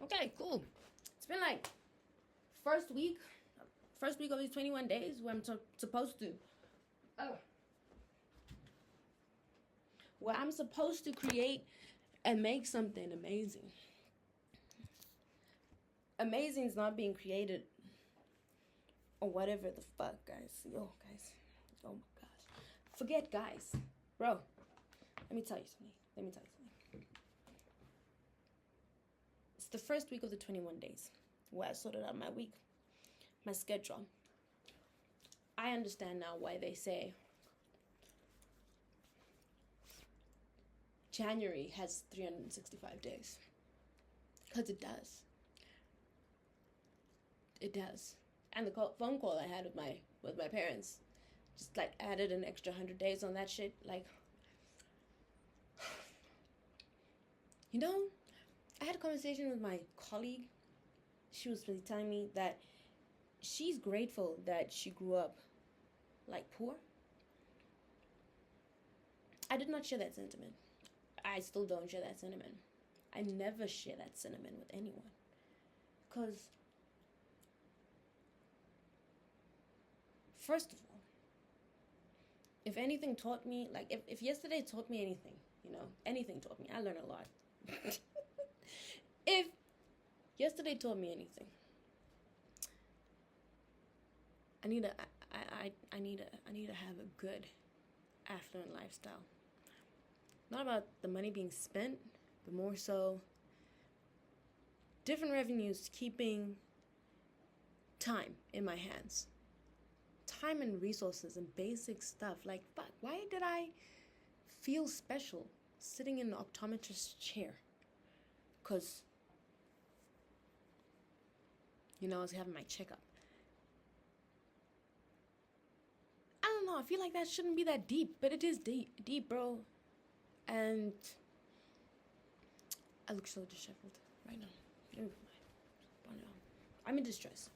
Okay, cool. It's been like first week of these 21 days where I'm supposed to where I'm supposed to create and make something amazing. Amazing is not being created or whatever the fuck, guys. Yo, guys. Oh my gosh. Forget guys. Bro, let me tell you something. It's the first week of the 21 days where I sorted out my week, my schedule. I understand now why they say January has 365 days. Because it does. It does. And the phone call I had with my parents just like added an extra 100 days on that shit. Like, you know, I had a conversation with my colleague. She was really telling me that she's grateful that she grew up like poor. I did not share that sentiment. I still don't share that sentiment. I never share that sentiment with anyone. Because first of all, if anything taught me, like if yesterday taught me anything, anything taught me, I learned a lot. If yesterday taught me anything, I need to have a good affluent lifestyle. Not about the money being spent, but more so different revenues keeping time in my hands. Time and resources and basic stuff. Like, fuck, why did I feel special sitting in an optometrist's chair? Because, I was having my checkup. I don't know, I feel like that shouldn't be that deep, but it is deep, bro. And I look so disheveled right now. I'm in distress.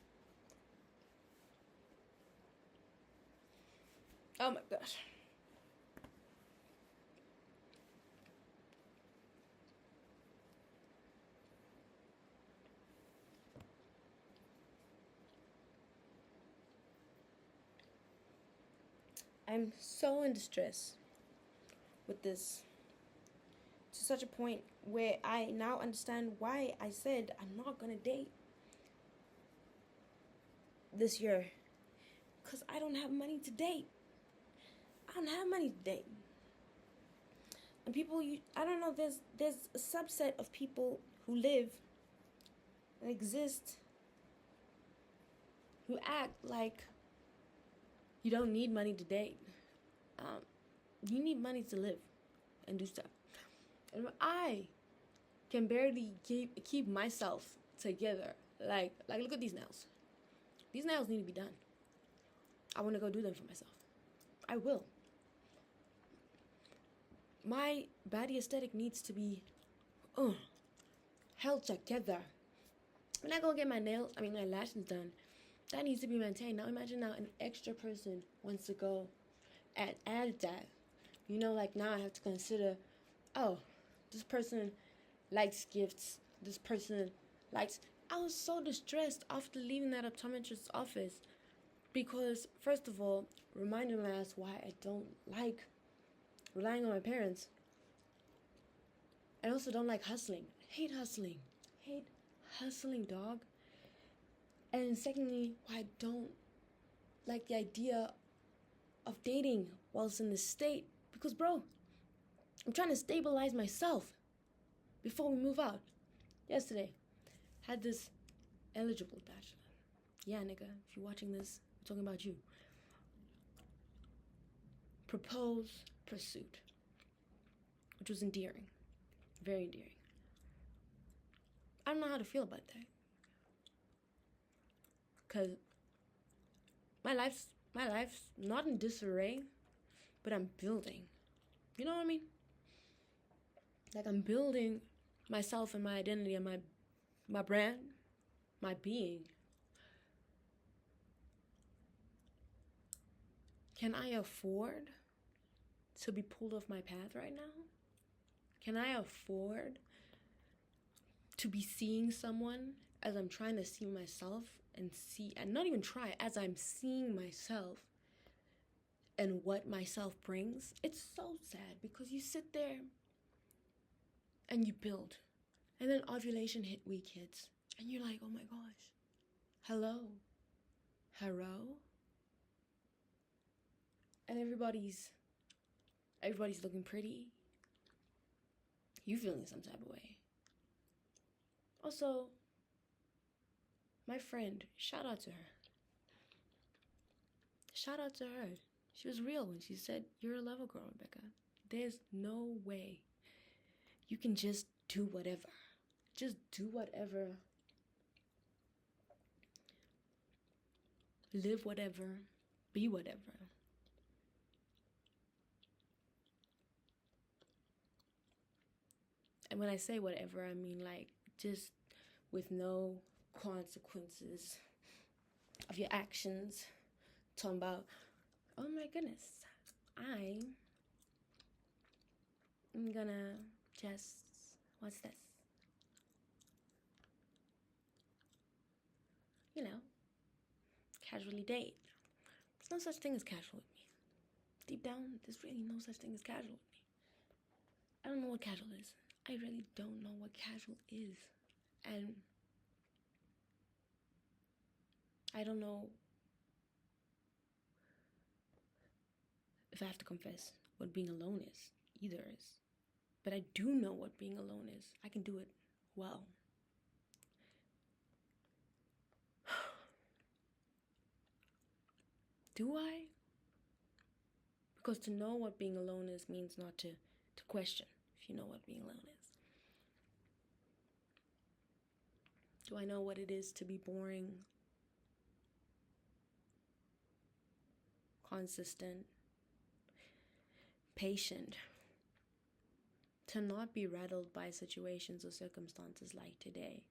Oh my gosh. I'm so in distress with this, to such a point where I now understand why I said I'm not gonna date this year. Because I don't have money to date. And people, I don't know, there's a subset of people who live and exist who act like you don't need money to date. You need money to live and do stuff. And I can barely keep myself together. Like look at these nails. These nails need to be done. I want to go do them for myself. I will. My body aesthetic needs to be held together. When I go get my lashes done, that needs to be maintained. Now imagine an extra person wants to go and add that. Like now I have to consider, this person likes gifts. This person likes... I was so distressed after leaving that optometrist's office because, first of all, reminded my ass why I don't like relying on my parents. I also don't like hustling. Hate hustling, dog. And secondly, why I don't like the idea of dating whilst in this state. Because, bro, I'm trying to stabilize myself before we move out. Yesterday, had this eligible bachelor. Yeah, nigga, if you're watching this, I'm talking about you. Propose, pursuit. Which was endearing. Very endearing. I don't know how to feel about that. Because my life's not in disarray, but I'm building. You know what I mean? Like I'm building myself and my identity and my brand, my being. Can I afford to be pulled off my path right now? Can I afford to be seeing someone as I'm trying to see myself and not even try, as I'm seeing myself and what myself brings, it's so sad because you sit there and you build. And then ovulation week hits. And you're like, oh my gosh. Hello. And everybody's looking pretty. You feeling some type of way. Also, my friend, shout out to her. Shout out to her. She was real when she said, you're a level girl, Rebecca. There's no way you can just do whatever. Just do whatever. Live whatever. Be whatever. And when I say whatever, I mean like just with no consequences of your actions. Talking about, oh my goodness, I'm gonna just, what's this? You know, casually date. There's no such thing as casual with me. Deep down, there's really no such thing as casual with me. I don't know what casual is. I really don't know what casual is. And I don't know if I have to confess what being alone is, either is. But I do know what being alone is. I can do it well. Do I? Because to know what being alone is means not to question if you know what being alone is. Do I know what it is to be boring, consistent, patient, to not be rattled by situations or circumstances like today?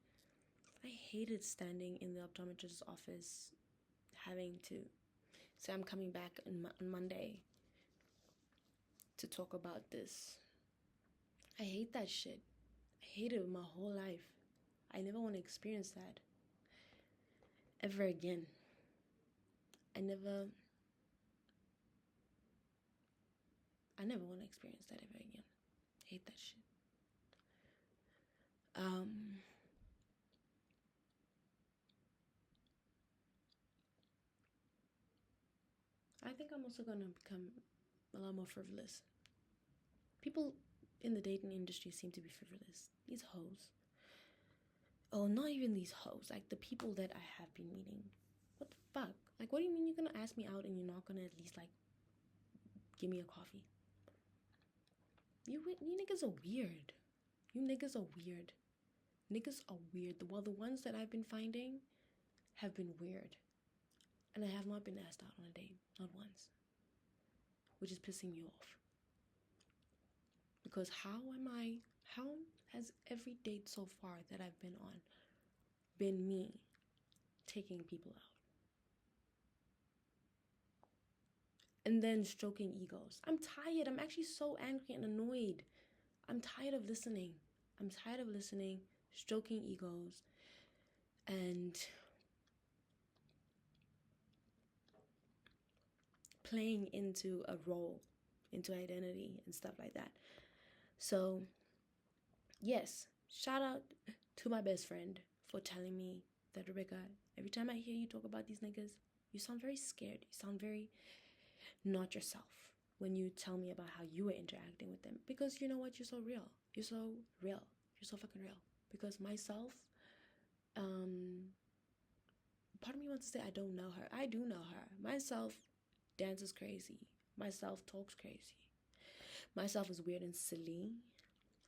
I hated standing in the optometrist's office having to say I'm coming back on Monday to talk about this. I hate that shit. I hate it my whole life. I never want to experience that ever again. I never want to experience that ever again. I hate that shit. I think I'm also going to become a lot more frivolous. People in the dating industry seem to be frivolous. These hoes. Oh, not even these hoes. Like, the people that I have been meeting. What the fuck? Like, what do you mean you're going to ask me out and you're not going to at least, like, give me a coffee? You niggas are weird. You niggas are weird. Niggas are weird. Well, the ones that I've been finding have been weird. And I have not been asked out on a date. Not once. Which is pissing me off. Because how has every date so far that I've been on been me taking people out? And then stroking egos. I'm tired. I'm actually so angry and annoyed. I'm tired of listening. Stroking egos, and playing into a role, into identity and stuff like that. So, yes, shout out to my best friend for telling me that, Rebecca, every time I hear you talk about these niggas, you sound very scared. You sound very not yourself when you tell me about how you were interacting with them. Because you know what? You're so real. You're so real. You're so fucking real. Because myself, part of me wants to say I don't know her. I do know her. Myself dances crazy. Myself talks crazy. Myself is weird and silly.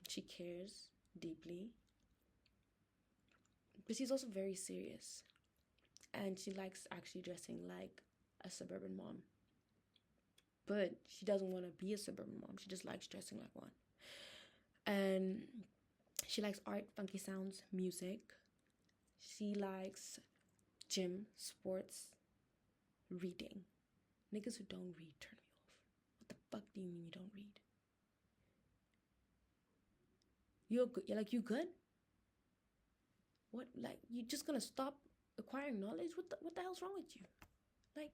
She cares deeply. But she's also very serious. And she likes actually dressing like a suburban mom. But she doesn't want to be a suburban mom. She just likes dressing like one. And she likes art, funky sounds, music. She likes gym, sports, reading. Niggas who don't read turn me off. What the fuck do you mean you don't read? You're good. You're like, you good? What, like, you just gonna stop acquiring knowledge? What the hell's wrong with you? Like,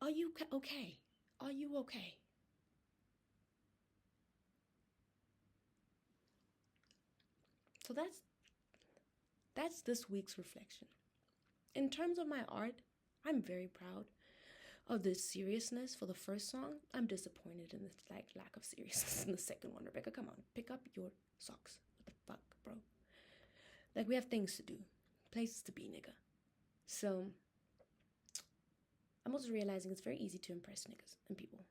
are you okay? Are you okay? So that's this week's reflection. In terms of my art, I'm very proud of the seriousness for the first song. I'm disappointed in the lack of seriousness in the second one. Rebecca, come on, pick up your socks. What the fuck, bro? Like, we have things to do, places to be, nigga. So I'm also realizing it's very easy to impress niggas and people.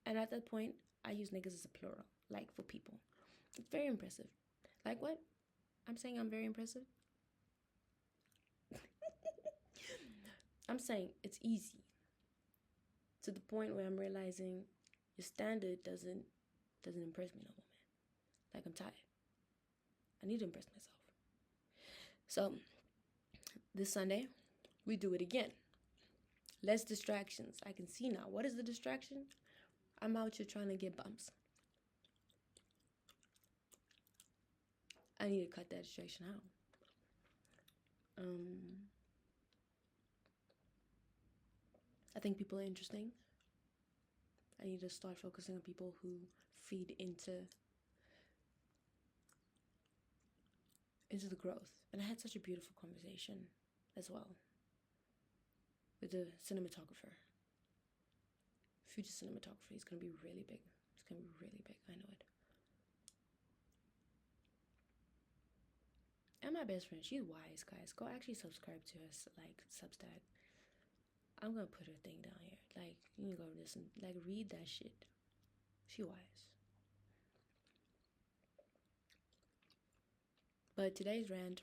And at that point, I use niggas as a plural, like, for people. It's very impressive. Like, what? I'm saying I'm very impressive? I'm saying it's easy. To the point where I'm realizing your standard doesn't impress me no more, man. Like, I'm tired. I need to impress myself. So, this Sunday, we do it again. Less distractions. I can see now. What is the distraction? I'm out here trying to get bumps. I need to cut that distraction out. I think people are interesting. I need to start focusing on people who feed into the growth. And I had such a beautiful conversation as well with the cinematographer. Future cinematographer. He's going to be really big. It's going to be really big. I know it. And my best friend, she's wise, guys. Go actually subscribe to her, like, substack. I'm going to put her thing down here. Like, you can go listen. Like, read that shit. She wise. But today's rant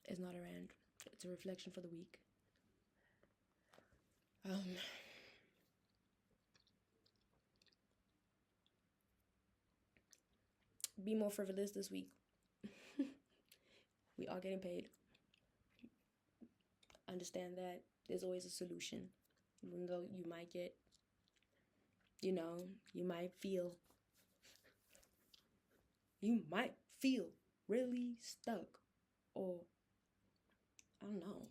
is not a rant. It's a reflection for the week. Be more frivolous this week. We are getting paid. Understand that there's always a solution. Even though you might get, you might feel really stuck, or I don't know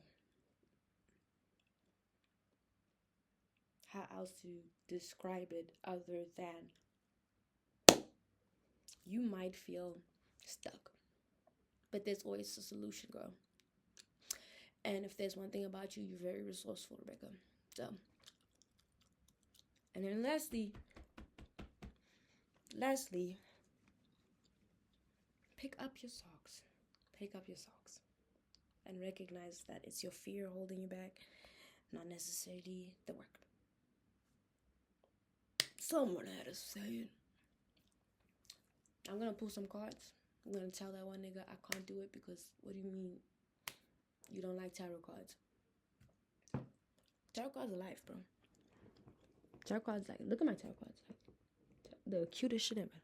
how else to describe it other than you might feel stuck. But there's always a solution, girl. And if there's one thing about you, you're very resourceful, Rebecca. So, and then lastly, pick up your socks. Pick up your socks. And recognize that it's your fear holding you back, not necessarily the work. Someone had to say it. I'm going to pull some cards. I'm going to tell that one nigga I can't do it because, what do you mean you don't like tarot cards? Tarot cards are life, bro. Tarot cards, like, look at my tarot cards. Like, the cutest shit ever.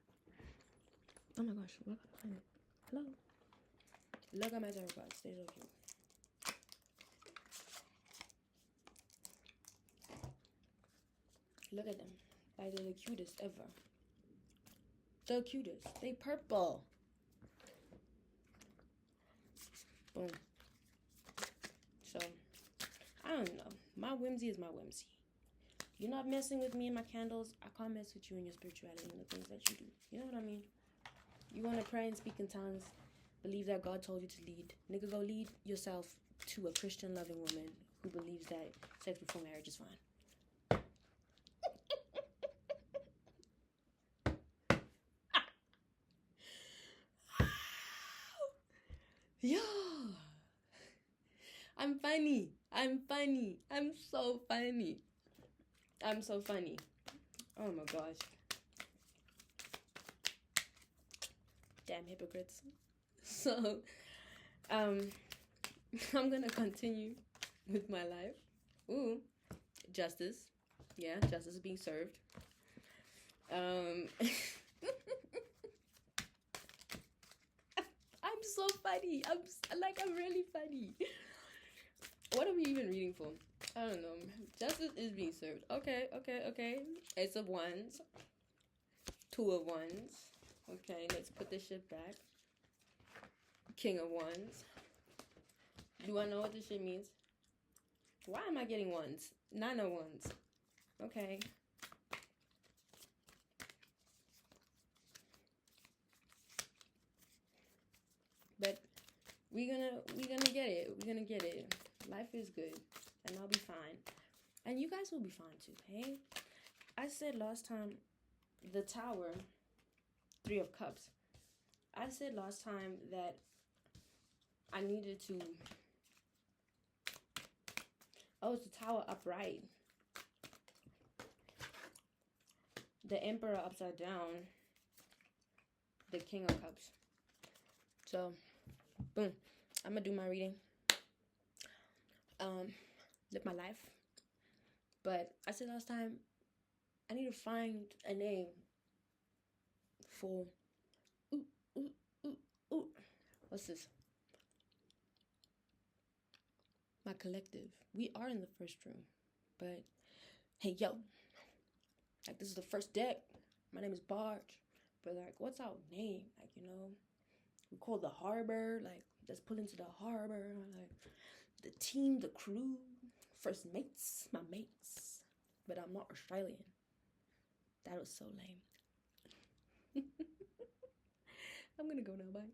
Oh my gosh, where can I find it? Hello? Look at my tarot cards. They're so cute. Look at them. Like, they're the cutest ever. The cutest. They purple. Boom. So, I don't know. My whimsy is my whimsy. You're not messing with me and my candles. I can't mess with you and your spirituality and the things that you do. You know what I mean? You want to pray and speak in tongues. Believe that God told you to lead. Nigga, go lead yourself to a Christian loving woman who believes that sex before marriage is fine. Yo, I'm funny. I'm so funny. I'm so funny. Oh my gosh. Damn hypocrites. So, I'm gonna continue with my life. Ooh, justice. Yeah, justice is being served. I'm so funny. I'm really funny. What are we even reading for? I don't know. Justice is being served. Okay. Ace of Wands. Two of Wands. Okay, let's put this shit back. King of Wands. Do I know what this shit means? Why am I getting wands? 9 of Wands. Okay. But we're gonna get it. We're gonna get it. Life is good, and I'll be fine, and you guys will be fine too. Hey, I said last time, the Tower, 3 of Cups. I said last time that I needed to. Oh, it's the Tower upright. The Emperor upside down. The King of Cups. So, boom. I'm gonna do my reading. Live my life. But I said last time, I need to find a name for. What's this? My collective. We are in the first room. But, hey, yo. Like, this is the first deck. My name is Barge. But, like, what's our name? Like, you know, we call the harbor. Like, let's pull into the harbor. Like, the team, the crew, first mates, my mates. But I'm not Australian. That was so lame. I'm gonna go now. Bye.